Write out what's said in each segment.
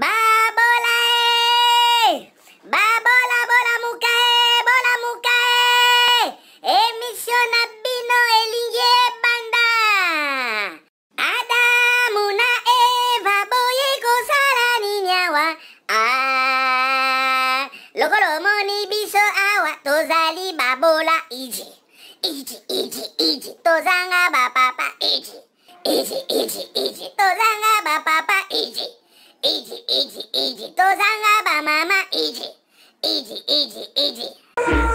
Babola babola bola mukae émission na bino elingi banda Adamu na Eva boye kosala ninyawa lokolo moni biso awa tozali babola iji tozanga ba papa iji tozanga ba papa iji tozanga ba mama iji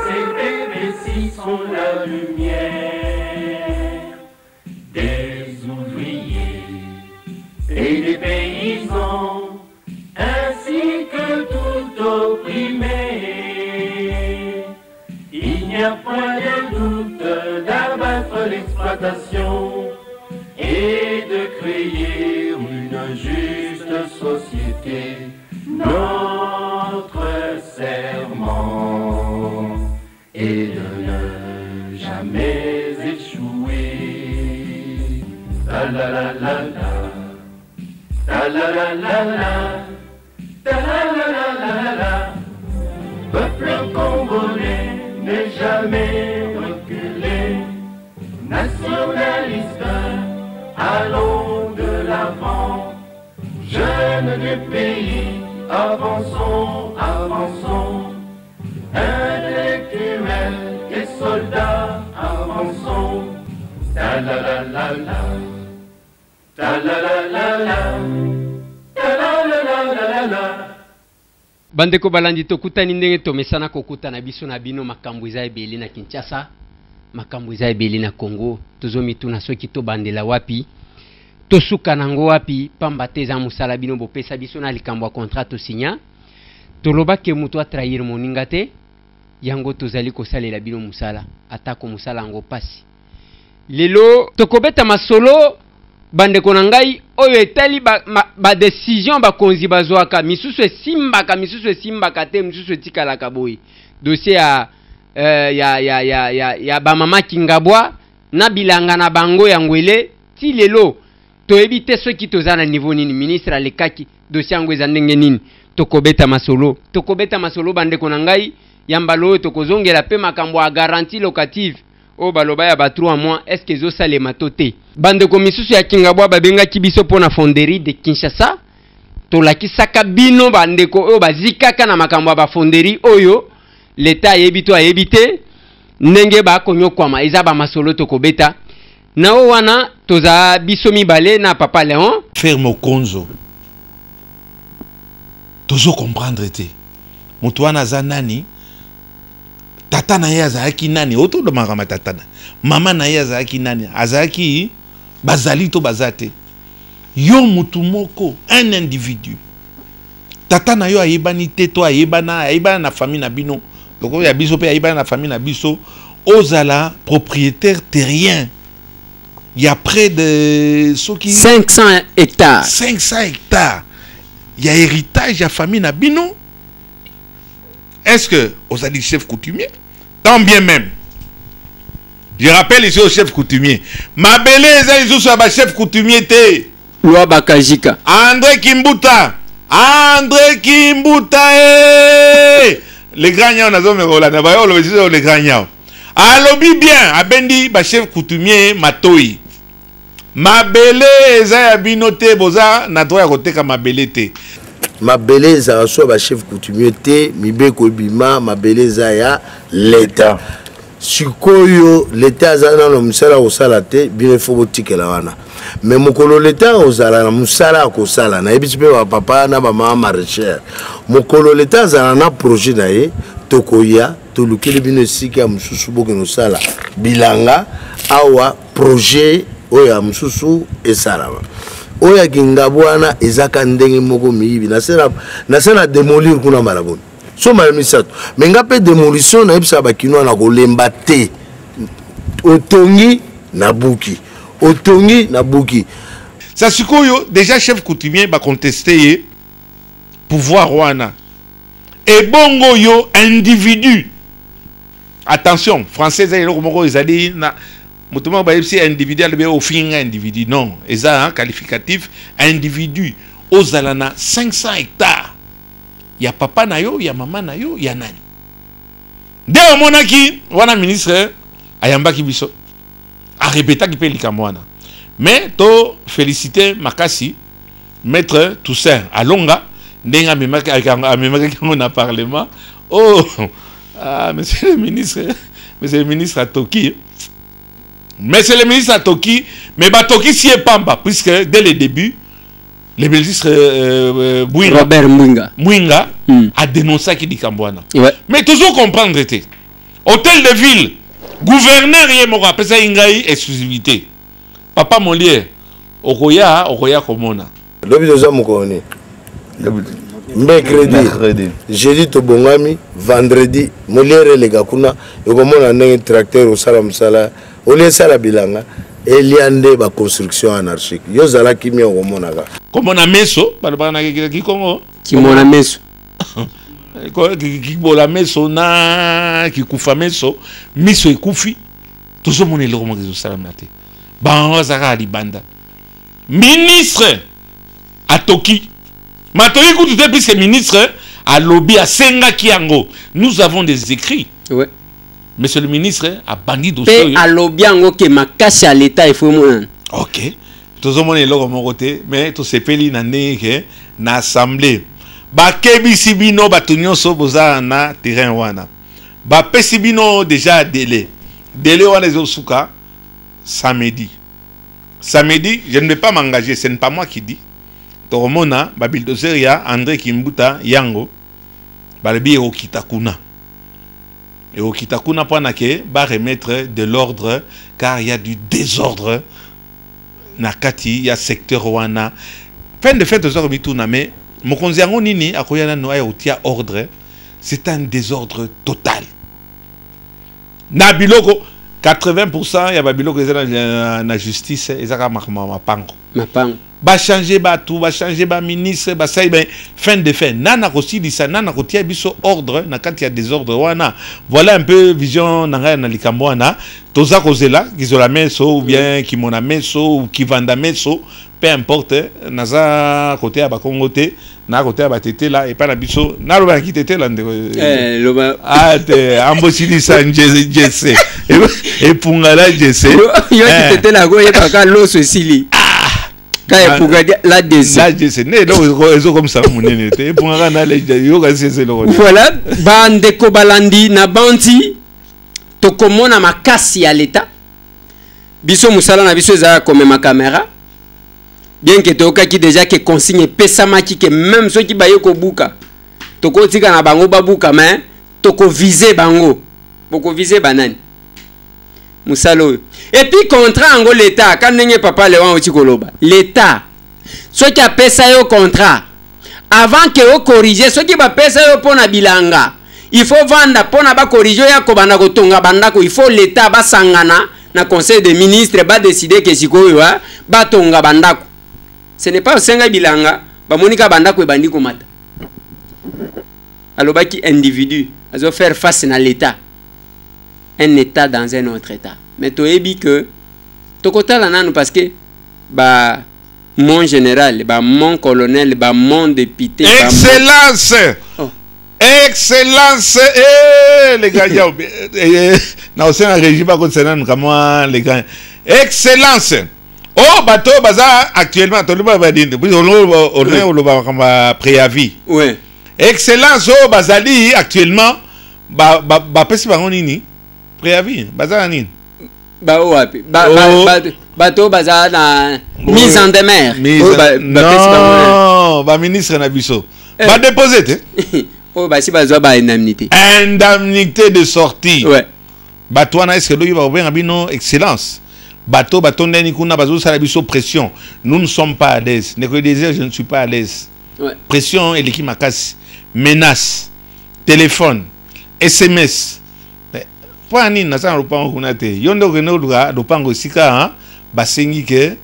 Ces bébés-ci sont la lumière des ouvriers et des paysans, ainsi que tout opprimé. Il n'y a point de doute d'abattre l'exploitation et de créer une juste société. Notre serment est de ne jamais échouer. Ta la la la la, ta la la la la, ta la la la la la. Peuple congolais n'est jamais reculé. Nationaliste, allons de l'avant. Jeunes du pays, avançons, avançons. Intellectuels et soldats, avançons. Ta la la la la, ta la la la la, ta la la la la la. Bandeko balandi tokutani ndenge tomesana kokutana biso na bino makambo eza ebele na Kinshasa, makambo eza ebele na Congo. Tozomituna soki to bandela wapi, tosuka nango wapi, pamba te eza musala bino bopesa biso na likambo ya contrat to signa. Toloba ke mutu a trahir moninga te, yango tozali kosalela bino musala, atako musala yango pasi. Lelo tokobeta masolo bandeko na ngai oyo etali ba décision ba konzi bazwaka misusu esimbaka te misusu etikalaka boye. Dossier ya ba mama Kingabwa na bilanga na bango ya ngwele ti lelo to ebite soki tozana niveau nini ministre alekaki dossier yango eza ndenge nini. Tokobeta masolo bandeko na ngai yambalo tokozongela pe makambo a garantie locative o baloba ya ba 3 mois est-ce que zo salema tote bandeko misusu ya Kingabwa babenga kibiso pona fonderie de Kinshasa tolakisaka bino bandeko oyo bazikaka na makambo ba fonderie oyo leta ayebite ndenge ba konyokwama eza ba masolo tokobeta na wana toza biso mibale na papa Léon ferme konzo tozo comprendre te mutu wana za nani tata na ye azalaki nani oto do makama tata na mama na ye azalaki nani azalaki bazali to bazate yo mutu moko un individu tata na yo ayebani te to ayebana na famille na bino loko ya biso pe ayebana na famille na biso ozala propriétaire terrien. Il y a près de 500 hectares. 500 hectares. Il y a héritage, il y a famille na bino. Est-ce que vous avez dit chef coutumier? Tant bien même. Je rappelle ici au chef coutumier. Ma belle est chef coutumier. Loi Bakajika. André Kimbuta. Les grands on a zone les grands alobi bien abendi ba chef coutumier matoi. Mabele eza ya binote boza na droit ya koteka mabele te. Mabele eza so ba chef coutumier te mibeko bima mabele eza ya l'État. Sikoyo l'État azana no musala osala te bino fo botikela wana. Mais mokolo l'État ozala na musala akosala na ebisi pe ba papa na ba mama maraîchère. Mokolo l'État azana na projet na ye tokoya tolukeli bino sika mususu bokeno sala bilanga awa projet oya mususu esalama oya Kingabwana ezaka ndenge moko miyibi na sena démolir kuna malaboni so malamisato menga pe démolition na ebisa bakino na kolemba te otongi na buki ça sikoyo déjà chef coutumier ba contester pouvoir wana et bongo yo individu. Attention, français ils dit na mutumo ba yipsi individuel be au fin individu non, eza qualificatif individu ozalana 500 hectares ya papa na yo ya mama na yo ya nani nde omonaki wana ministre ayambaki biso arepetaki mpe likambo wana mais to félicité makasi maître Toussaint Alonga ndenga amemaki yango na parlement. Oh monsieur le ministre à Toki, monsieur le ministre à Toki, mais Toki si est pamba puisque dès le début le ministre Robert Mwinga a dénoncé qui dit Kambouana. Ouais. Mais toujours comprendre était hôtel de ville gouverneur yé moko apesa ingai exclusivité papa Molière okoya komona lobi doza mokoni mercredi jeudi tobongami vendredi Molière lega kuna yokomona ndenge tracteur osala musala olesala bilanga eliande ba construction anarchique yozala kimia okomonaka komona meso balobana ki Kongo kimona meso kibola meso na kikufa meso miso ekufi tozomona eloko moko ezosalama te bango azaka libanda ministre atoki matoki kutu te puisque ministre alobi asengaki yango nous avons des écrits. Ouais. Monsieur le ministre a bandi dossier pe alobi yango ke makasi à l'état il faut mon ok tozomona eloko moko te mais tosepeli na ndenge na assemblée bakebisi bino bato nyonso boza na terrain wana bapesi bino déjà délai wana ezosuka samedi je ne vais pas m'engager, ce n'est pas moi qui dis toromona babildozer ya André Kimbuta yango balebi eokitakuna pour que ba remettre de l'ordre car il y a du désordre nakati ya secteur wana fin de fait tozako bituna mais mokonzi yango nini akoyana no ayotia ordre c'est un désordre total na biloko 80% ya ba biloko ezana na justice ezaka mapango ba changer ba tout ba changer ba ministre ba sai ben fin de fait nana kosilisa nana kotia biso ordre na kati ya désordre wana voilà un peu vision nanga na likambo wana toza kozela kizola meso ou bien kimona meso ou kivanda meso peu importe naza côté ya ba Kongo te na côté ya ba tete là et pas na biso na loba ki tete là loba te ambosilisa njese et pungala jese yo ki tete là go yeba ka loso sili kaya pugadia la jese ne donc ezo comme ça munene te pungala na le yo ka sese lo voilà bande ko balandi na banti to komona makasi à l'état biso musala na biso za comme ma caméra bien que toka ki déjà que consigne pesama ki que même ceux qui baye ko buka to ko tika na bango babuka mais to ko viser bango boko viser banani musalo et puis contrat ngo l'état quand nenge papa le wan otikoloba l'état ceux qui a pesa yo contrat avant que o corriger ceux qui ba pesa yo pona bilanga il faut vendre pona ba corriger ya ko banda ko tonga banda ko il faut l'état ba sangana na conseil des ministres ba décider que sikoyo ba tonga banda ko ce n'est pas senga bilanga ba monika banda ko bandi ko mata alobaki individu azo faire face na l'état un état dans un autre état mais to ebi que to kotala nanu parce que ba mon général ba mon colonel ba mon député excellence excellence les gars na aussi un régime pas concernant comment les gars excellence oh bateau baza actuellement to liba ba dinde puis on va préavis ouais excellence oh bazali actuellement ba pesi bango nini préavis baza nini ba wapi bateau baza na mise en demeure non ba ministre na biso ba déposer te oh ba si bazwa ba indemnité de sortie ouais bateau na est-ce que lui va ouvrir bino excellence bateau ndeni kuna bazo sala biso pression nous ne sommes pas à l'aise ne que désir je ne suis pas à l'aise ouais pression et l'équipe makasi menace téléphone SMS pour nini na sana lupango kuna te yondo keno lupango sika basengi ke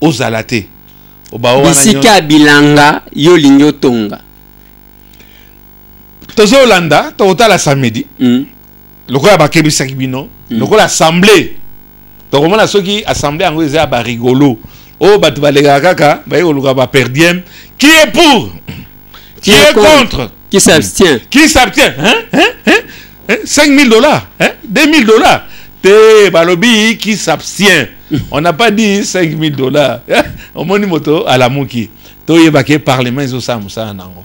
ozalate bisika bilanga yo linyo tonga tozo landa totala samedi lokola bakebisaki bino lokola assemblée tokomona soki assemblée yango eza ba rigolo Oh, bah tu vas les gars, bah perdiem. Qui est pour? Qui est contre? Qui s'abstient? Qui s'abstient? 5 000 $, 2 000 $. Te balobi qui s'abstient. On n'a pas dit 5 000 $. Au monimoto à la mouki. Toye baké parlement zo sa musa nango.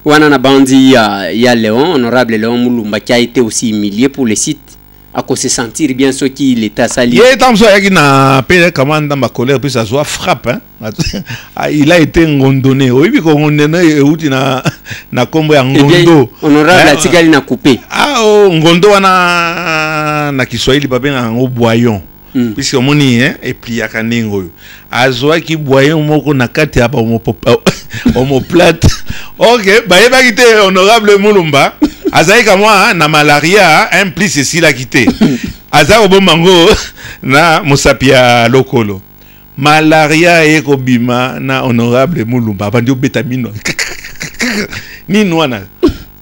Wana na bandi ya Léon, honorable Léon Mulumba, qui a été aussi humilié pour le site. À cause se sentir bien ce qui l'état sali. Il est temps ça qui n'a pas comment dans ma colère puis ça soit frappe il a été ngondonné. Oui puis qu'on ngondonné outi na kombo ya ngondo. Honorable atikali na coupé. Ngondo na Kiswahili ba benga ngo boyon. Puisque moni et puis ya kanengo. Azwa ki boyon moko na kati ya ba omoplate. OK, ba yeba kité honorable Mulumba. Azaïka moi na malaria implique ceci la quitté. Azao bomango na musapia lokolo. Malaria eko bima na honorable Mulumba bandio betamino. Ni noana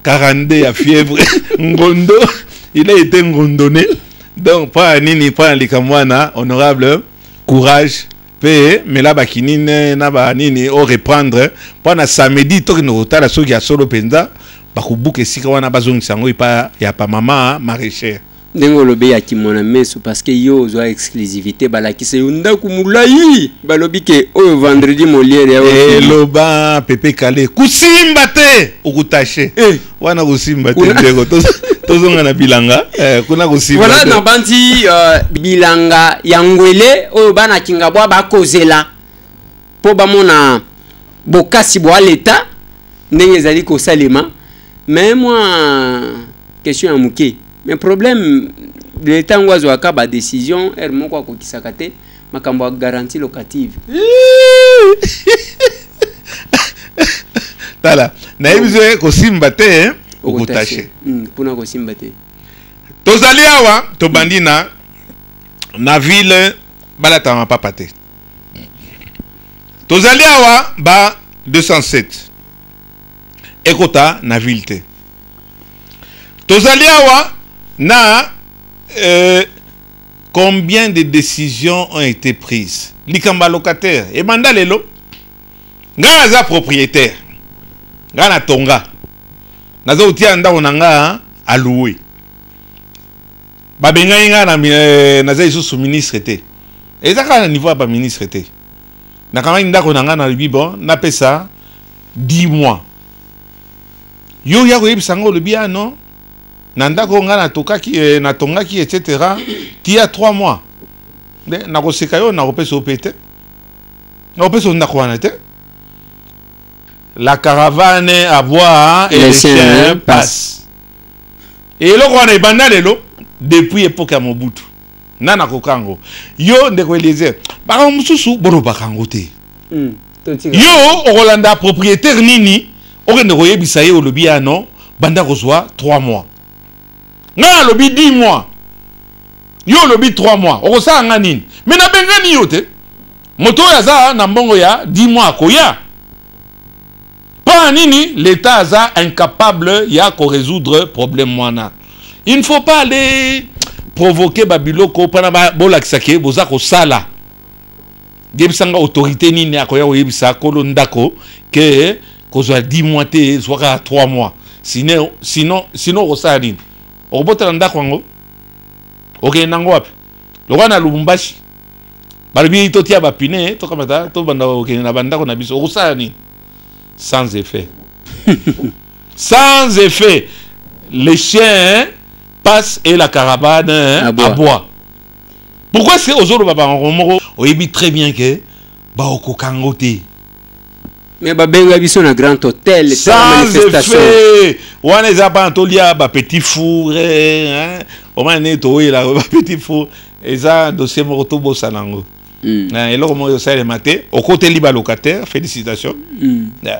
42 ya fièvre ngondo, il a été ngondonné. Donc pas nini pas likamwana honorable courage pe mais là bakinine na ba nini au reprendre pendant samedi to no tala so ya solo penda. Bakubuke sika wana bazongisa ngo pa ya pa mama maraîchère ndengo lobe ya kimona mesu parce que yo zo exclusivité balakise yunda kumulai balobi ke o vendredi molière ya loba pepe kale kusimba te ukutache wana kusimba te ndego tozonga na bilanga kuna kusimba voilà na bandi bilanga ya ngwele o bana kingabwa bakozela po bamona bokasi bwa l'état ndenge ezali ko salema. Mais moi, question à mouké. Mais problème, l'État ngoazo akaba décision, mon quoi ko kisakate, makambo garantie locative. Tala, na ebizo ko simbate okutache. Kuna ko simbate. Tozali awa to bandina na ville balata ma papate. Tozali awa ba 207. Ekota na ville. Tozali awa na combien de décisions ont été prises? Likamba locataire et manda lelo nga za propriétaire nga na tonga nazo utia ndako nanga a louer babenga nga na naza isu ministre te ezaka na niveau ba ministre te na kama ndako nanga na bibo na pesa 10 mois. Yo ya koyebisa ngo lobia non nanda ko nga na tokaki na tongaki etc. Tia 3 mois na koseka yo na kopesa opete na kopesa ndako wana te. La caravane à boire et les chiens passent. Et lo ko na ibanda lelo depuis époque ya Mobutu nana kokango yo ndeko Eliezer baka mususu boro bakango te. Yo Rolanda propriétaire nini okende koyebisa ye olobi ano banda kozwa 3 mois. Nga lobi 10 mois. Yo lobi 3 mois. Okosala nga nini? Mais na bengani yo te. Moto yaza na mbongo ya 10 mois koya. Pas nini l'état aza incapable ya ko résoudre problème wana. Il ne faut pas aller provoquer babiloko pana ba bolakisake boza ko sala. Gebisanga autorité nini akoya oyebisa kolo ndako ke kozwa 10 mois te zwaka 3 mois. Sinon osala nini? Okobotela ndako ngo. OK nango wapi? Lokana Lubumbashi. Balobi totia ba pine to kamata to banda OK na bandako na biso okosala nini? Sans effet. Sans effet. Les chiens passent et la caravane à bois. Pourquoi c'est aux autres papa on dit très bien que ba okokangote. Mais ba benga biso na grand hôtel sans effet. On est à Pantolia ba petit four hein. On m'a né to la ba petit four et ça dossier moto bosanango. Et là comment ça le matin au côté liba locataire félicitations.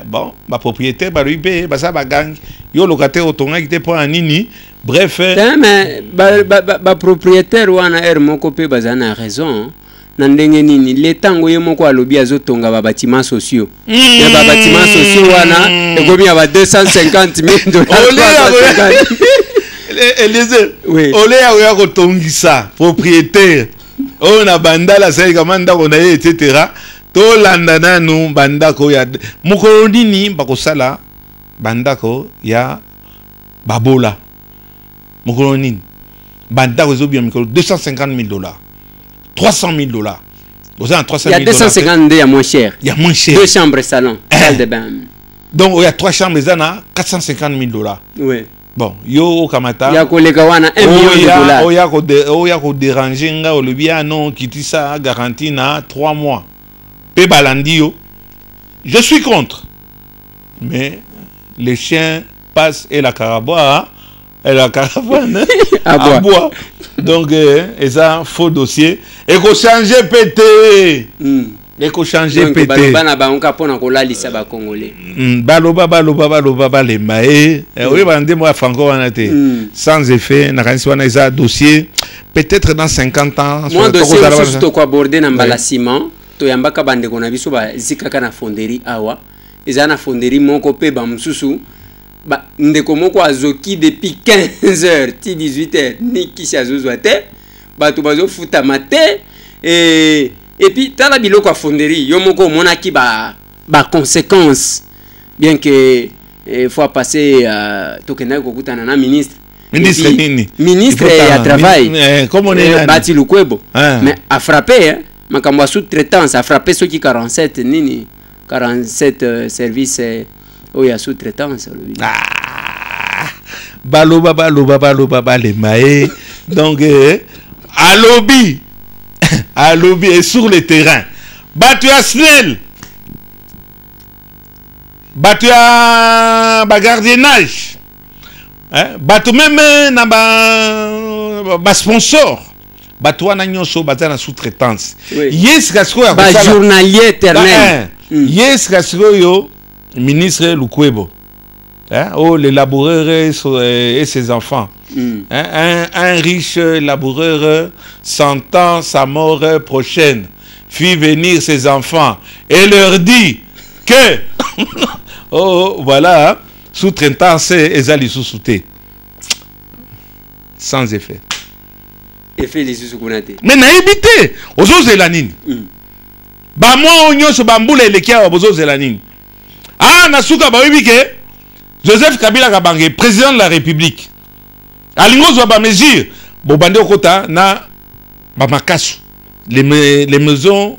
Bon ma propriétaire ba lui paye ba ça ba gang yo locataire otonga qui te prend en nini bref mais ba propriétaire wana moko pe bazana raison na ndenge nini letango ye moko alobi azotonga ba bâtiments sociaux ya ba bâtiments sociaux wana ekomi ya ba 250 000 $. Eliezer, oui. Olé a kotongisa propriétaire on a bandala sai kamanda ko na etc. To landana nu bandako ya mukolo nini bakosala bandako ya babola mukolo nini bandako zo bien mikolo $250,000 $300,000. Il y a 250 il y a moins cher. Il y a moins cher. 2 chambres salon, salle de bain. Donc il y a 3 chambres ça na $450,000. Oui. Bon, yo kamata. Il y a koleka wana $1 million. O ya ko déranger nga o lebia non kiti ça garantie na 3 mois. Pe balandi yo. Je suis contre. Mais les chiens passent et la caravane à bois. Donc et ça faux dossier et qu'on changer pété. Et qu'on changer pété. Bana ba onka pona ko lalisa ba congolais. Baloba les maé. Oui bande moi franco wana te. Sans effet na kanisi wana isa dossier peut-être dans 50 ans. Moi dossier surtout ko aborder na mbala ciment to yambaka bande ko na biso ba zikaka na fonderie awa. Eza na fonderie moko pe ba mususu ba ndeko moko azoki depuis 15h ti 18h ni kisi azozwa te bato bazo futa mate et puis tala biloko a fonderie yo moko monaki ba conséquences bien que faut passer tokenda ko kutana na ministre nini ministre ya travail comme on est Bati Lukwebo mais a frappé hein makambo sous-traitance a frappé ceux qui 47 nini 47 services oh, il y a sous-traitance. Baloba les maé. Donc, à lobby et sur le terrain. Battu à Snell. Battu à gardiennage. Battu même na sponsor. Battu à Nanyonso, battu à sous-traitance. Yes, Kasco. Journalier éternel. Yes, Kasco yo. Ministre Lukwebo, oh, les laboureurs et ses enfants. Un riche laboureur sentant sa mort prochaine fit venir ses enfants et leur dit que oh voilà sous-traitance ezali sous-souté sans effet. Effet les sous-soukunate. Mais naibité ozo zelanine. Ba moi onyo so bambula elekia ozo zelanine. Ah, Nasuka Baouibike, Joseph Kabila Kabange, président de la République. Alingo Zouaba mesure, Bobande Okota, na Bamakasu. Les maisons,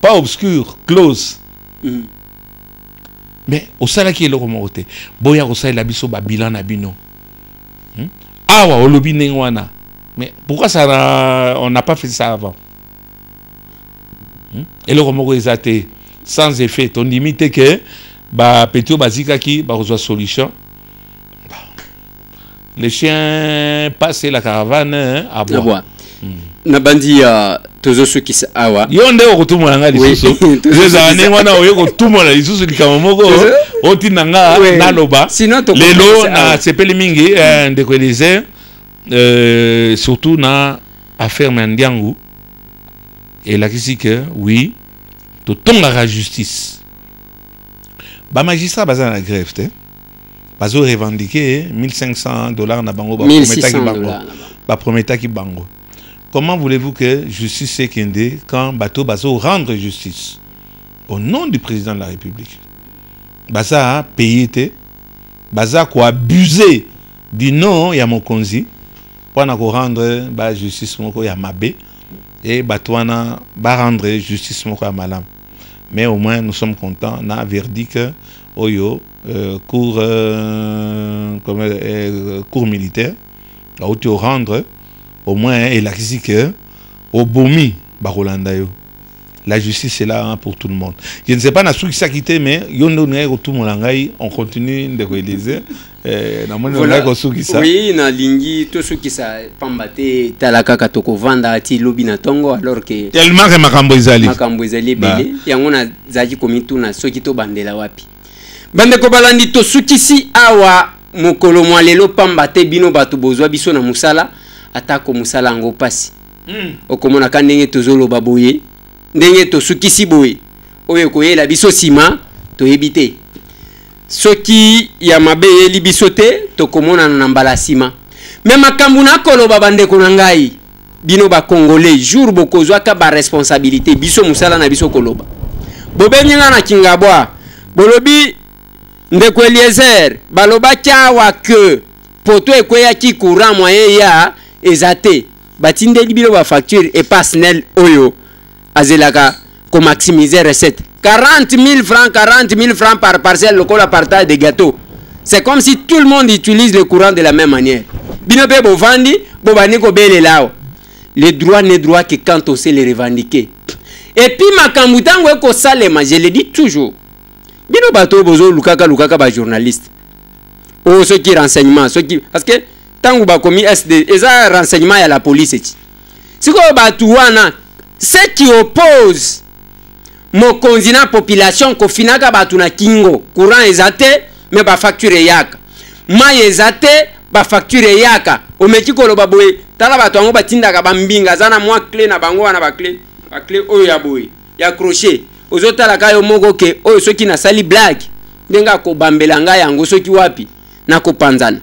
pas obscures, closes. Mais, au sala qui est le remonté, Boya Rosa la biso Babilan Abino. Awa, Olobi Nengwana. Mais pourquoi ça, on n'a pas fait ça avant? Et le remonté est athée. Sans effet, on limite que petit bazika qui reçoit solution. Les chiens passent la caravane à bois. Nabandi tozo ceux qui awa. Yonde okotumwa nga lisusu. Zezane wana oyeko tumwa la lisusu likamomoko otinanga na loba. Lelo na sepeli mingi ndeko Elise surtout na affaire Mandiangu. Et là qui que oui. Tout la justice. Ba magistrat baza na grève te. Bazo revendiquer $1,500 na bango ba prometa ki bango. Comment voulez-vous que justice se kende quand bato bazo rendre justice au nom du président de la République? Baza payer te. Baza ko abuser du nom ya mokonzi pour na ko rendre ba justice moko ya mabe et batwana ba rendre justice moko ya malam. Mais au moins nous sommes contents, on a un verdict oyo cours militaire où tu rendre au moins et la que au bomi barolanda yo. La justice est là pour tout le monde. Je ne sais pas na qui ça quitté mais yondo ngai tout mon langai on continue de réaliser na mona ngai ko suki ça. Oui, na lingi to suki ça pambate talaka katoko vanda ati lobi na tongo alors que tellement que makambo ezali belé yango na zaji komitu na soki to bandela wapi. Bande ko balandi to suki si awa mokolo mwa lelo pambate bino bato bozwa biso na musala atako musala ngo pasi. Okomona kandenge tozolo baboye ndenge to sukisi boye oyo koyela biso sima to yebite soki ya mabe libiso te to komona na mbala sima me makambu na koloba bande ko na ngai bino ba congolais jour bokozwa ka ba responsabilité biso musala na biso koloba bobenyenga na Kingabwa bolobi ndeko Eliezer baloba kyawa que poto ekweya ki courant moyen ya ezate batindeli bilo ba facture et pas snel oyo azelaka ko maximiser recette 40 000 francs par parcelle lokola partage de gâteau. C'est comme si tout le monde utilise le courant de la même manière. Bino pe bovandi bobani ko bele lao. Les droits n'est droit que quand on sait les revendiquer. Et puis makambutango eko salema, je le dis toujours. Bino bato bozo lukaka ba journaliste. Oh ceux qui renseignement, ceux qui parce que tangu ba komi SD, eza renseignement ya la police eti. Siko bato wana ceux qui opposent mokonzi na population ko finaka bato na kingo, courant ezate mais ba facture yaka. Mai ezate ba facture yaka. Omeki ko loba boye tala bato ngo batindaka bambinga zana mwa clé na bango wana ba clé oyo ya boye ya crochet ozotala kayo moko ke oyo soki na sali blague ndenga ko bambelanga yango soki wapi na ko panzana.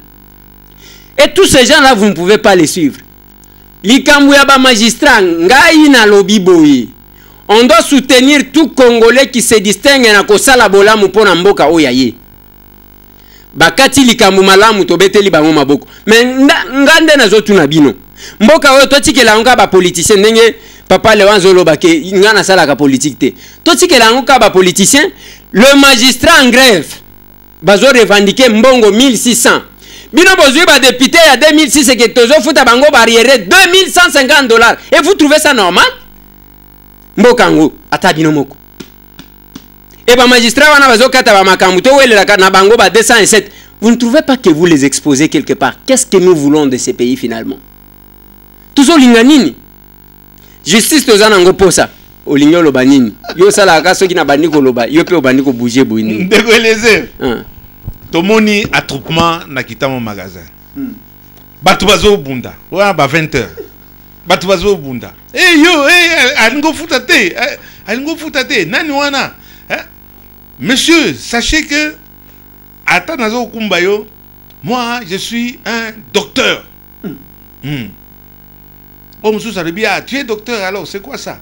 Et tous ces gens là vous ne pouvez pas les suivre. Likambu ya ba magistrat ngai na lobi boye. On doit soutenir tout Congolais qui se distingue na ko sala bolamu pona mboka oya ye. Bakati likambu malamu tobeteli bango maboko. Mais ngande na zotu na bino. Mboka oyo totikela nga ba politicien ndenge papa Lewanzo lobake ngana sala ka politique te. Totikela nga ba politicien, le magistrat en grève bazo revendiquer mbongo 1600. Bino bozui ba député ya 2006 et que tozo futa bango barrière $2150. Et vous trouvez ça normal? Mboka ngo ata bino moko. Et ba magistrat wana bazo kata ba makambu to welela na bango ba 207. Vous ne trouvez pas que vous les exposez quelque part? Qu'est-ce que nous voulons de ces pays finalement? Toujours linganini. Justice tozana ngo posa. Olingo loba nini? Yo sala ka soki na bandiko loba, yo pe obandiko bouger boini. Ndeko Eliezer. Tomoni attroupement na kita mon magasin. Batu bazo bunda. Wa ba 20h. Batu bazo bunda. Alingo futate. Alingo futate. Nani wana? Monsieur, sachez que Atanazo Kumbayo, moi je suis un docteur. Oh monsieur Salibia, tu es docteur alors, c'est quoi ça?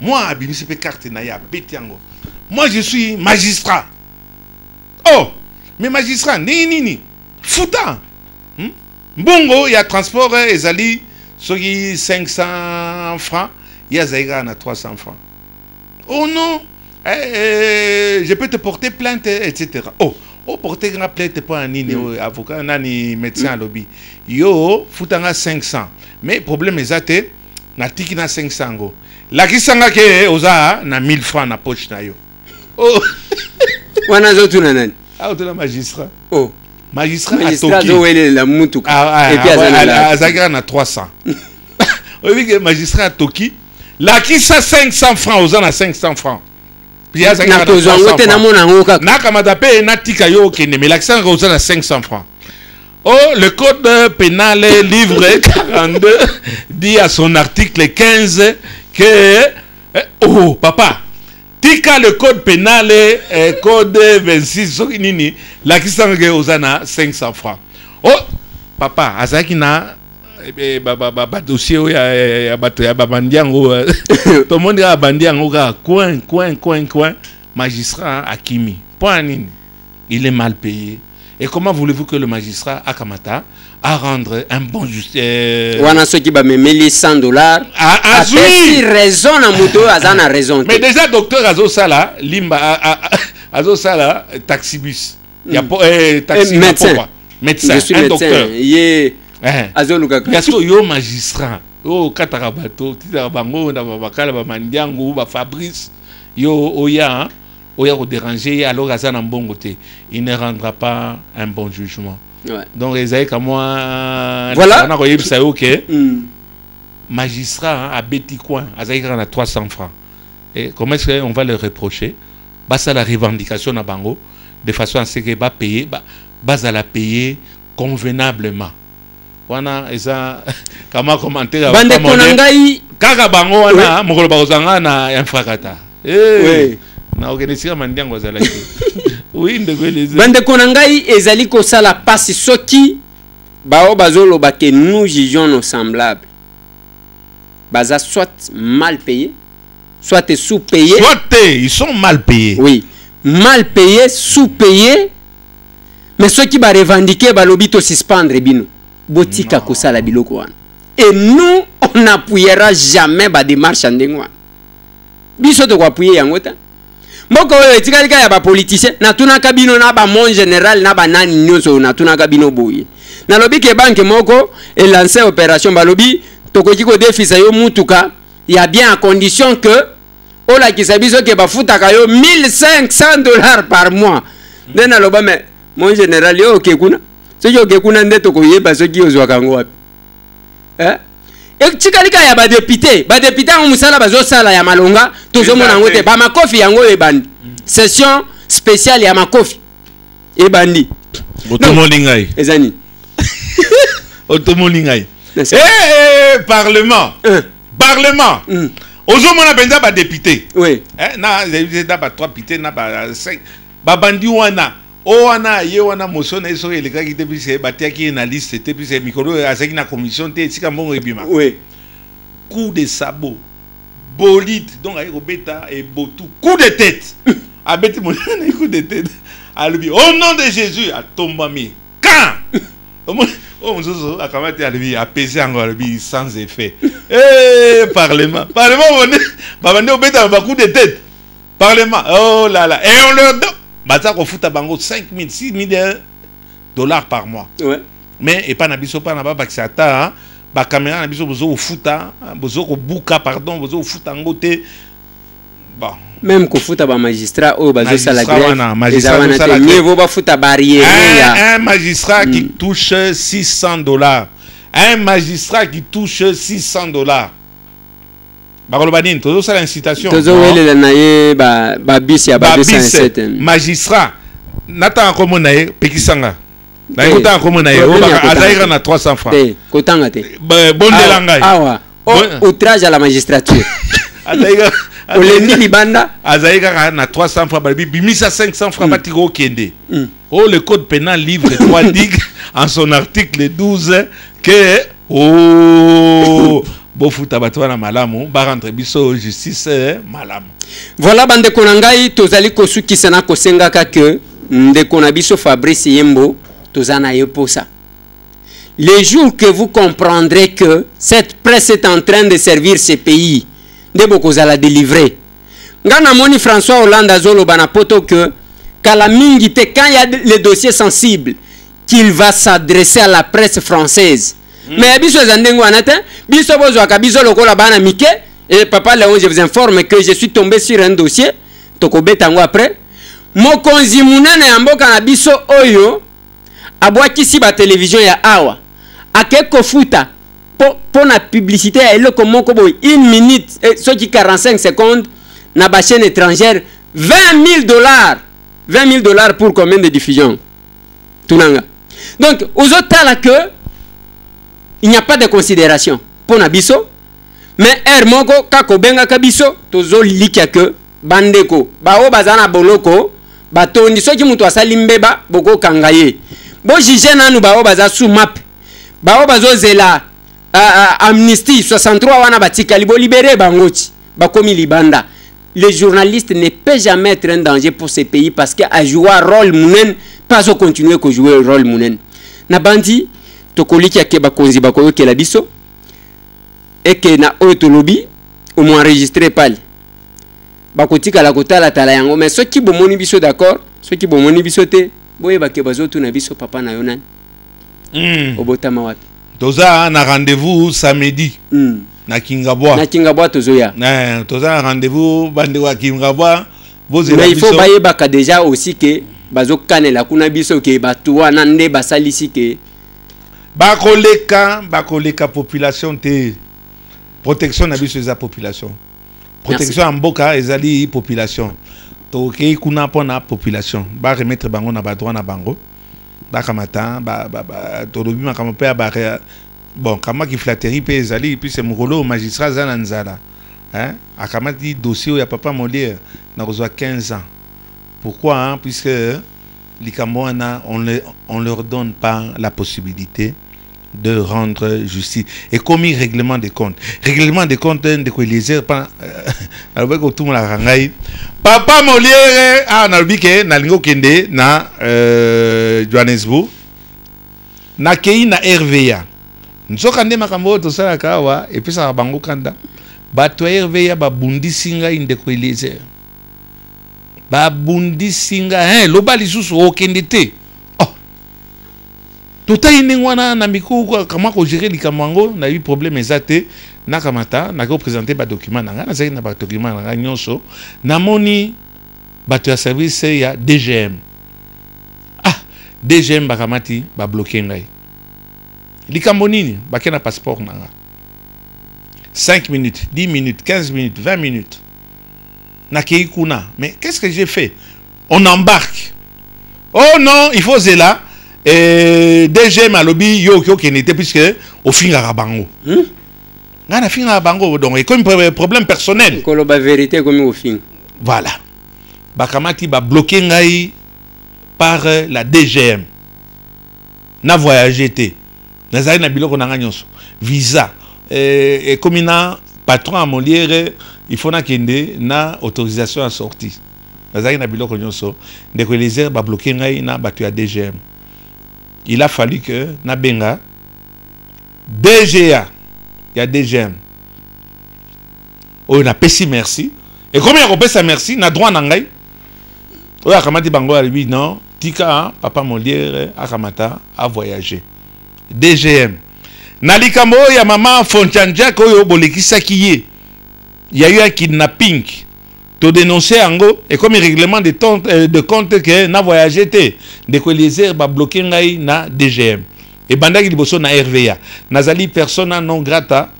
Moi, Abimisepe Carte Naya, Betiango. Moi je suis magistrat. Oh, mais magistrat, ni. Fouta. Bongo, il y a transport, ezali, soki 500 francs, il y a Zaïga à 300 francs. Oh non, je peux te porter plainte, etc. Oh, porter une plainte pour un avocat, un médecin à lobby. Yo, foutanga 500. Mais le problème est que na tiki na 500 go. La kisanga ke oza na 1000 francs na poche na yo. Oh. Wana zotu na nani? Ah, tu na magistrat. Oh. Magistrat zo wele la mutuka. Et puis azaka na 300. Oui que magistrat Toki, la kisa 500 francs oza na 500 francs. Puis azaka na 300 francs. Na kamata pe na tika yo kende mais la kisanga oza na 500 francs. Oh, le code pénal livre 42 dit à son article 15 que... Oh, papa, tika le code pénal code 26, la qui s'en osana 500 francs. Oh, papa, azaki na dossier ya bandiango tout le monde a bandiango coin magistrat Akimi. Point nini. Il est mal payé. Et comment voulez-vous que le magistrat Akamata a rendre un bon justice wana soki ba memeli $100 oui raison na muto azana raison. Mais déjà docteur Azo Sala limba Azo Sala taxibus. Il y a taxi médecin un docteur. Yé Azo Lukaka. Yaso yo magistrat. Oh katarabato tita bango na bakala ba mandiango ba Fabrice yo oya au déranger alors Azan Mbongote, il ne rendra pas un bon jugement. Ouais. Donc les aïe comme moi voilà on a ça OK. Magistrat à Betty Coin Azaï a 300 francs. Et comment est-ce qu'on va le reprocher? Bah ça la revendication à Bango de façon à ce que va payer bah ça la payer convenablement. Wana eza comment commenter bande konangai kaka bango wana mokolo bazanga na infrakata. Eh na organisation mandiango zalaki. Oui ndeko Eliezer. Bande konangai ezali ko sala passe soki bao bazolo ba que nous jugeons nos semblables. baza soit mal payés, soit sous-payés. Soit ils sont mal payés. Oui, mal payés, sous-payés. Mais ceux qui va revendiquer balobi to suspendre bino. Botika kosala biloko wana. Et nous, on n'appuiera jamais ba démarche ndengwa. Biso to ko appuyer yango ta. Mboko oyo etikali ya ba politicien na tunaka bino na ba mon général na ba nani nyonso na tunaka bino boye. Na lobi ke banque moko et lancer opération balobi tokoki ko défisa yo mutuka ya bien à condition que ola kisabiso ke ba futaka yo $1,500 par mois. Nena loba mais mon général yo okekuna. Soki okekuna nde tokoyeba soki ozwa kango wapi. Echikalika ya ba député en musala bazo sala ya malonga tozomona ngote ba makofi yango ebandi. Session spéciale ya makofi ebandi. Otomolingai. Ezani. Otomolingai. Parlement. Parlement. Ozomona benza ba député. Oui. Na député ba 3 députés na ba 5. Ba bandi wana. O wana ye wana motion na eso eleka ki te puis batiaki na liste te puis mikolo azaki na commission te tika mbongo ebima. Oui. Coup de sabot. Bolide donc ayi kobeta et botou. Coup de tête. Abeti mon coup de tête. Alubi au nom de Jésus a tombami. Quand oh mozozo akamati alubi apaiser encore alubi sans effet. Parlement. Parlement on bande obeta ba coup de tête. Parlement. Oh là là. Et on leur donne Baza ko futa bango 5 000, $6,000 par mois. Ouais. Mais et pas na biso pas na ba bakisata ba caméra na biso bozo futa bozo ko buka pardon bozo futa ngote. Bon. Même ko futa ba magistrat o bazo sala grève. Magistrat sala grève ba futa barrière. Un magistrat qui touche $600. Un magistrat qui touche $600. Bakolobanine tozo sala incitation. Tozo wele na ye ba bis ya ba 207. Magistrat nata komo na ye pekisanga. Na kota komo na ye o baka azaira na 300 francs. Kotanga te. Bondela ngai. Awa. Outrage à la magistrature. Azaira Olendi libanda azaira na 300 francs babi bimisa 500 francs batiko kende. Oh le code pénal livre 3 dit en son article 12 que bofuta batwana malamu ba rentre biso justice malamu. Voilà bande konangai tozali kosuki sana kosengaka que ndeko na biso Fabrice Yembo tozana yeposa. Les jours que vous comprendrez que cette presse est en train de servir ce pays, ndebo kozala délivrer. Ngana moni François Hollande azolo bana poto que kalamingi te quand il y a les dossiers sensibles qu'il va s'adresser à la presse française. Mais biso zandengo anata biso bozo akabiso lokola bana mike et papa Léon je vous informe que je suis tombé sur un dossier tokobetango après mokonzi munene ya mboka na biso oyo abwaki ba télévision ya awa akeko futa po na publicité ya eloko moko boy 1 minute soki 45 secondes na ba chaîne étrangère $20,000 $20,000 pour combien de diffusion tunanga. Donc ozotala que il n'y a pas de considération pour Nabiso, mais Hermoko kako benga kabiso tozo likia que bandeko bao bazana boloko batondi soki mutu asali mbeba boko kangaye bo jije nanu bao baza sous map bao bazo zela amnistie 63 wana batika libo libéré bangoti bakomi libanda. Les journalistes ne peuvent jamais être un danger pour ce pays parce qu'à jouer un rôle mounen pas au continuer que jouer un rôle mounen na bandi tokoliki ya keba konzi bakoyo ke la biso et que na autolobi au moins enregistré pale bakotika la kotala tala yango mais ceux qui bomoni biso d'accord ceux qui bomoni biso te boye ba ke bazotu na biso papa na yonan obotama wapi toza na rendez-vous samedi na Kingabwa tozoya toza na rendez-vous bande wa Kingabwa bozela mais il faut baye baka déjà aussi que bazokanela kuna biso ke batuwa na nde basalisi ke bakoleka population te protection na biso eza population protection en mboka ezali population to ke kuna pona population ba remettre bango na ba droit na bango ba kamata to lobi makamo pe ba bon kama ki flatterie pe ezali puis c'est mokolo magistrat zana nzala akamati dossier ya papa Molière na kozwa 15 ans. Pourquoi puisque les Camerounais on leur donne pas la possibilité de rendre justice. Et commis règlement des comptes. Règlement des comptes de quoi les papa Molière a nalbike na lingo kende na Johannesburg na kei na RVA. Nzokande makambo to sala kawa et puis ça bango kanda. Bato RVA babundi singa inde ko les babundi singa loba lisusu okende te. Tout a été na miku comment ko gérer les kamango na eu problème exacté na kamata na ko présenter ba document na za na ba document na nyonso na moni bato ya service ya DGM DGM ba kamati ba bloquer ngai likambo nini ba kena passeport na 5 minutes 10 minutes 15 minutes 20 minutes na kei kuna mais qu'est-ce que j'ai fait on embarque oh non il faut zela DGM a lobby yo qui n'était puisque au fin à bango. Ngana fin à bango donc et comme problème personnel. Kolo ba vérité comme au fin. Voilà. Bakamati ba bloqué ngai par la DGM. Na voyagé té. Na zali na biloko na nyonso. Visa et comme ina patron à Molière il faut na kende na autorisation à sortir. Na zali na biloko nyonso de que les airs ba bloqué ngai na batu ya DGM. Il a fallu que Nabenga DGA, il y a DGM. On a payé merci. Et combien on paye ça merci? Na droit nangai. On a kamati bango alibi non. Tika papa Molière a kamata a voyagé. DGM. Nalikambo ya maman Fonchanja koyo bolekisa kiye. Il y a eu un kidnapping. To dénoncer Ango et comme règlement de compte que na voyagé té de que les airs ba bloqué ngai na DGM et bandaki liboso na RVA nazali persona non grata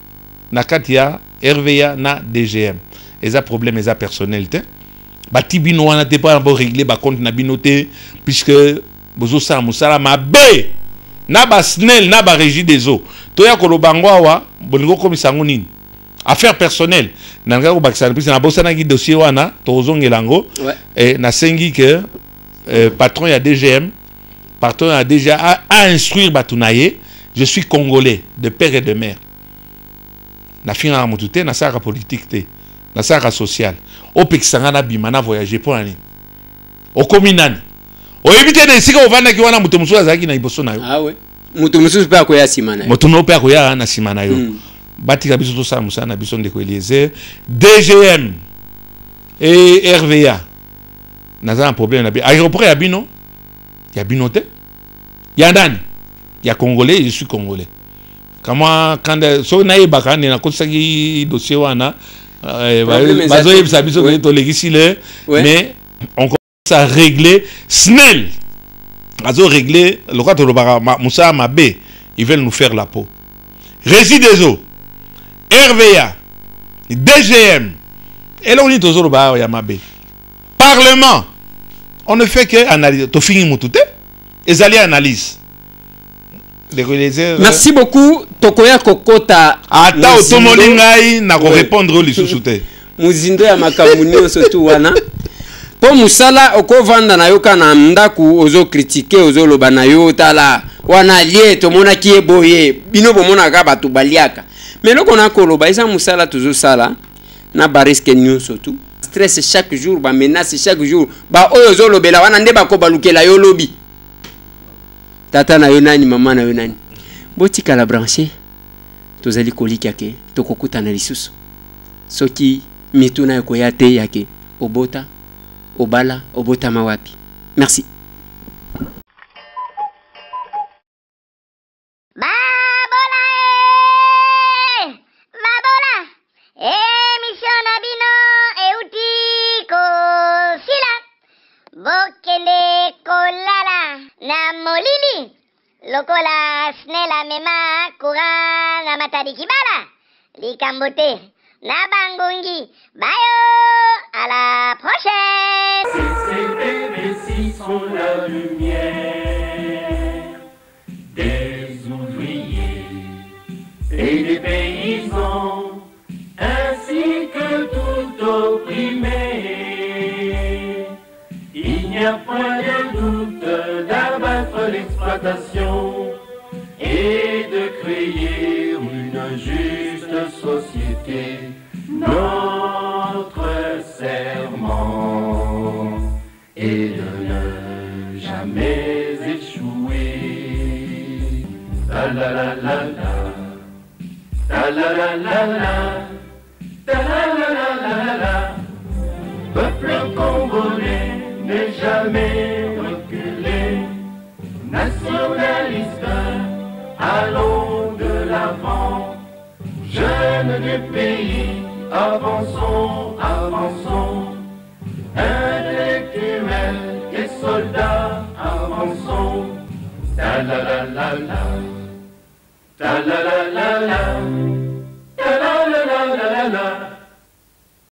na katia RVA na DGM et ça problème et ça personnalité ba tibino wana te pas bon régler ba compte na binoté puisque bozo sa musala mabe na ba snel na ba régie des eaux to ya ko lobangwa wa bolingo komisango nini affaire personnelle nanga ko bakisana puis na bosana ki dossier wana tozongelango et na sengi que patron ya DGM patron ya déjà à instruire batunaye je suis congolais de père et de mère na finga mutute na saka politique te na saka social o pekisanga na bimana voyager pour ani o kominani o éviter de sika ovanda ki wana mutu musu azaki na iboso na yo ah ouais mutu musu pa ko ya simana mutu no pa ko ya na simana yo Batika biso to sa musana biso ndeko Eliezer DGM et RVA naza un problème na bi aéroport ya bino te ya ndani ya congolais je suis congolais kama quand so na yebaka na kosaki dossier wana bazo yebisa biso to legisi le mais on commence à régler snel bazo régler le quoi to lobaka musa mabe ils veulent nous faire la peau régie des eaux RVA, DGM, et là on dit toujours Yamabe. Parlement, on ne fait que analyser. Tu finis mon tout et allez analyse. Merci beaucoup. Tokoya Kokota. Ata otomolingai na ko répondre les sous-soutés. Muzindo ya makamuni surtout wana. Po musala okovanda na yoka na ndaku ozo critiquer ozo loba na yo tala wana lié to mona ki eboye bino bomona ka batu baliaka. Mais là qu'on a koloba isa musala toujours sala na bariske news surtout stress chaque jour ba menace chaque jour ba oyo zo lobela wana nde ba ko balukela yo lobi tata na yo nani mama na yo nani botika la brancher tozali kolika ke tokokuta na lisusu soki mituna ko yate yake obota obala obota mawapi merci. Bokele kolala na molili lokola snela mema kura na matadi kibala likambote na bangongi bayo à la prochaine. Ces bébés sont la lumière des ouvriers et des paysans ainsi que tout opprimé. Il n'y a point de doute d'abattre l'exploitation et de respecter notre serment et de ne jamais échouer. Ta la la la la, ta la la la la, ta la la la la la. Peuple congolais n'est jamais reculé. Nationaliste, allons de l'avant. Jeunes du pays, avançons, avançons. Intellectuels et soldats, avançons. Ta la la la la, ta la la la la.